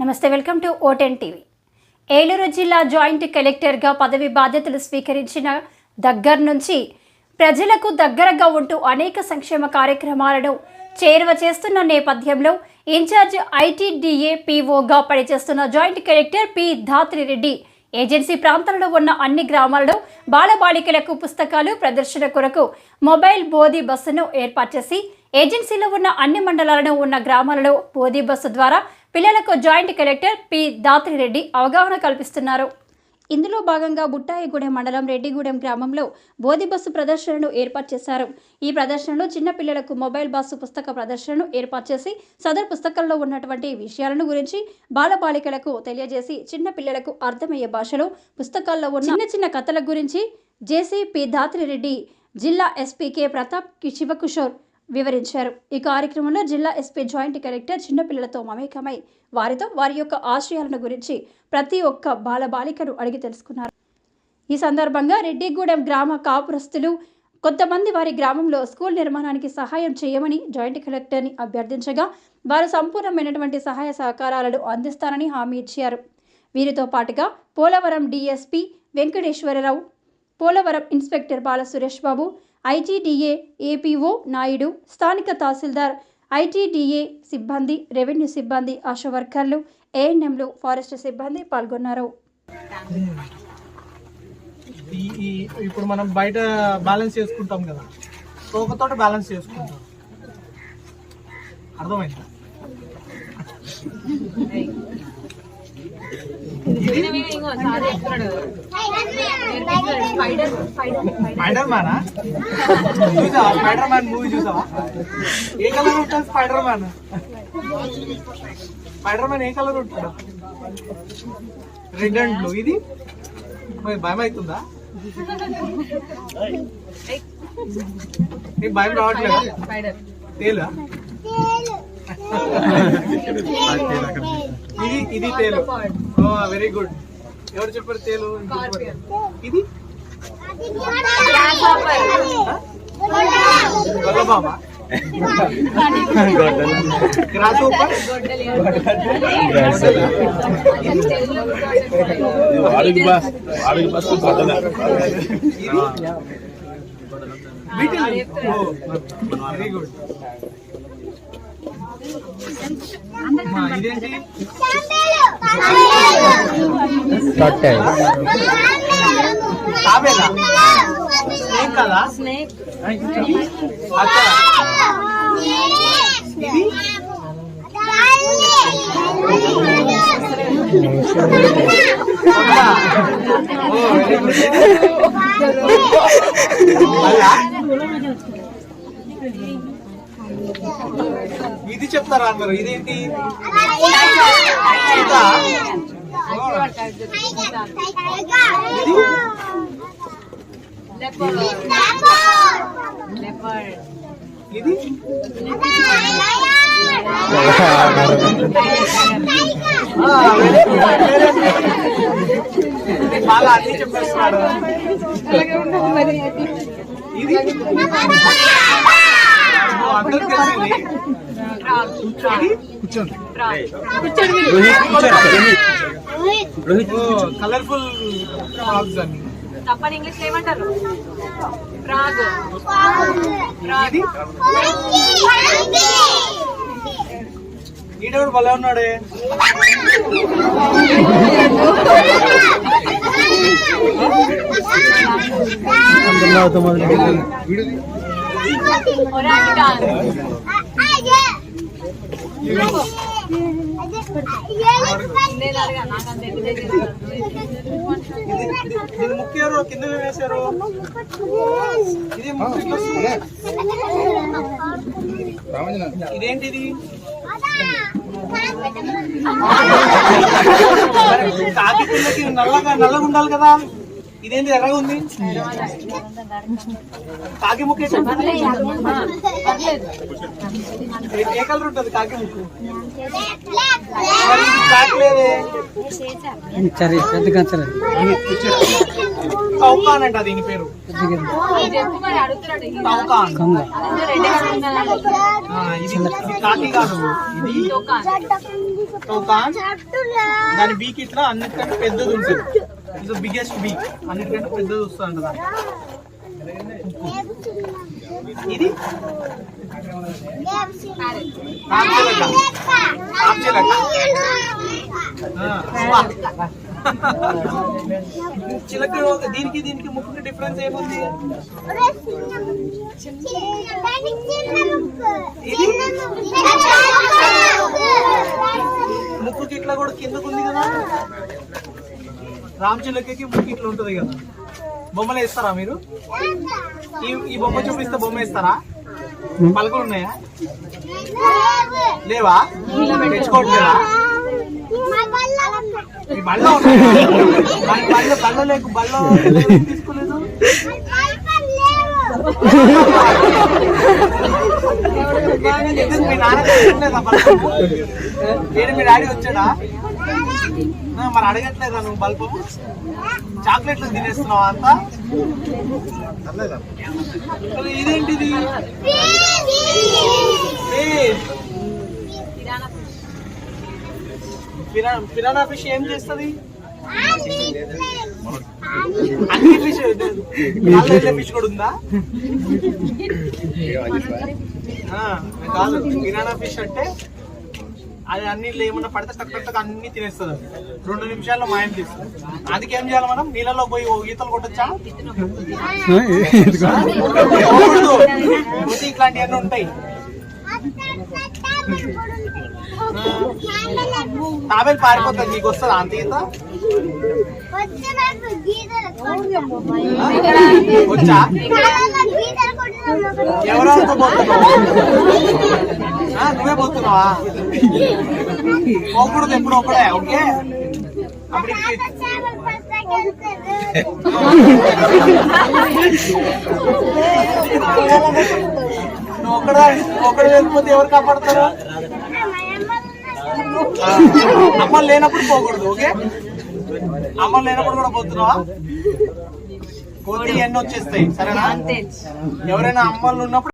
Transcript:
నమస్తే, welcome to ఓటెన్ TV. Eluru జిల్లా joint కలెక్టర్గా పదవి బాధ్యతలు స్వీకరించిన దగ్గర నుంచి ప్రజలకు దగ్గరగా ఉంటూ అనేక సంక్షేమ కార్యక్రమాలను చేరువ చేస్తున్న నేపథ్యంలో ఇన్ఛార్జ్ ఐటీడీఏ పీఓగా పనిచేస్తున్న joint collector P Dhatri Reddy agency ప్రాంతాలలో ఉన్న అన్ని గ్రామాలలో బాలబాలికలకు పుస్తకాలు ప్రదర్శన కొరకు మొబైల్ బోధి బస్సును ఏర్పాటు చేసి ఏజెన్సీలో ఉన్న అన్ని మండలాలను ఉన్న గ్రామాలలో బోధి బస్సు ద్వారా పిల్లలకు జాయింట్ కలెక్టర్ పి ధాత్రిరెడ్డి అవగాహన కల్పిస్తున్నారు. ఇందులో భాగంగా బుట్టాయిగూడెం మండలం రెడ్డిగూడెం గ్రామంలో బోధి బస్సు ప్రదర్శనను ఏర్పాటు చేశారు. ఈ ప్రదర్శనలో చిన్న పిల్లలకు మొబైల్ బస్సు పుస్తక ప్రదర్శనను ఏర్పాటు చేసి సదర్ పుస్తకంలో ఉన్నటువంటి విషయాలను గురించి బాలబాలికలకు తెలియజేసి చిన్న పిల్లలకు అర్థమయ్యే భాషలో పుస్తకాల్లో ఉన్న చిన్న కథల గురించి జేసీ పి ధాత్రిరెడ్డి జిల్లా ఎస్పీ కె ప్రతాప్ శివకిషోర్ వివరించారు. ఈ కార్యక్రమంలో జిల్లా ఎస్పీ జాయింట్ కలెక్టర్ చిన్నపిల్లలతో మమేకమై వారితో వారి యొక్క ఆశయాలను గురించి ప్రతి ఒక్క బాలబాలికను అడిగి తెలుసుకున్నారు. ఈ సందర్భంగా రెడ్డిగూడెం గ్రామ కాపురస్తులు కొంతమంది వారి గ్రామంలో స్కూల్ నిర్మాణానికి సహాయం చేయమని జాయింట్ కలెక్టర్ని అభ్యర్థించగా వారు సంపూర్ణమైనటువంటి సహాయ సహకారాలను అందిస్తారని హామీ ఇచ్చారు. వీరితో పాటుగా పోలవరం డిఎస్పీ వెంకటేశ్వరరావు, పోలవరం ఇన్స్పెక్టర్ బాల సురేష్ బాబు, ఐటీడీఏ ఏపీఓ నాయుడు, స్థానిక తహసీల్దార్, ఐటీడీఏ సిబ్బంది, రెవెన్యూ సిబ్బంది, ఆశా వర్కర్లు, ఏఎన్ఎంలు, ఫారెస్ట్ సిబ్బంది పాల్గొన్నారు. ఇప్పుడు మనం బయట బ్యాలెన్స్ చేసుకుంటాం కదా, తోకతోటి బ్యాలెన్స్ చేసుకుంటాం. అర్థమైందా? స్పైడర్ మ్యానా? చూసావా స్పైడర్ మ్యాన్ మూవీ? చూసావా? ఏ కలర్ ఉంటుంది స్పైడర్ మ్యాన్? స్పైడర్ మ్యాన్ ఏ కలర్ ఉంటాడు? Red and blue. ఇది భయం అవుతుందా? నీకు భయం రావట్లేదా? తేలా? ఇది తేలు. Very good. ఎవరు చెప్పారు తేలు? ఇది గొల్లబామా? Grasshopper? Very good. ఇదేంటి? తాబేలా? స్నేక్ కదా? అచ్చా. ఇది ఇది చెప్తారా అందరు? ఇదేంటి? ఇది బాగా అన్ని చెప్పేస్తున్నాడు. ఇది అందరికి తెలిసింది. కలర్ఫుల్ ఫ్రాగ్స్ అని తప్పని ఇంగ్లీష్ ఏమంటారు? ఫ్రాగ్. ఈడెవడు భలే ఉన్నాడే. దీని ముఖ్యారు కింద వేశారు. ఇది ఇదేంటిది? కాకి పిల్లకి నల్లగా ఉండాలి కదా. ఇదేంటి ఎర్రగా ఉంది? కాకి ముక్కు ఏ కలర్ ఉంటుంది? కాకి ముక్కు బ్లాక్ లేదే. చౌకాన్ అంట దీని పేరు. చౌకాన్. ఇది కాకి కాదు, ఇది కాన్ దాని బీక్ ఇట్లా అన్నిటికంటే పెద్దది ఉంటుంది. ఇది బిగ్గెస్ట్ బీక్, అన్నిటికంటే పెద్దది వస్తుంది దాన్ని. ఇది చిలక. దీనికి దీనికి ముక్కుకి డిఫరెన్స్ ఏముంది? ముక్కుకి ఇట్లా కూడా కిందకు ఉంది కదా. రామ్ చిలకకి ముక్కు ఇట్లా ఉంటది కదా. బొమ్మలు వేస్తారా మీరు? ఈ బొమ్మ చూపిస్తే బొమ్మ వేస్తారా? పలకలు ఉన్నాయా? లేవా? తెచ్చుకోవట్లేదా? మీ బళ్ళ బళ్ళ లేకు బళ్ళ తీసుకోలేదు. మీ నాన్న తెచ్చుకోలేదా? నేను మీ డాడీ వచ్చాడా? మరి అడగట్లేదా నువ్వు బల్బు? చాక్లెట్లు తినేస్తున్నావా అంతా? ఇదేంటిది? పిరానా ఫిష్ ఏం చేస్తుంది? అన్ని ఫిష్ ఫిష్ కూడా ఉందా? కాదు, పిరానా ఫిష్ అంటే అది అన్ని ఏమన్నా పడితే టక్ అన్ని తినేస్తుంది. 2 నిమిషాల్లో మాయం తీస్తుంది. అందుకే ఏం చేయాలి మనం? నీళ్ళలో పోయి ఈతలు కొట్టొచ్చా? ఇట్లాంటివన్నీ ఉంటాయి. తాబేలు పారిపోతుంది. నీకు వస్తుందా అంత ఈత? వచ్చా? ఎవరెవరితో పోతున్నావు? నువ్వే పోతున్నావా? పోకూడదు ఎప్పుడు ఒకడే. ఓకే, అప్పుడు నువ్వు ఒకడే లేకపోతే ఎవరు కాపాడతారు? అమ్మలు లేనప్పుడు పోకూడదు. ఓకే, అమ్మలు లేనప్పుడు కూడా పోతున్నావా? కోతి ఎన్ని వచ్చేస్తాయి. సరేనా? ఎవరైనా అమ్మలు ఉన్నప్పుడు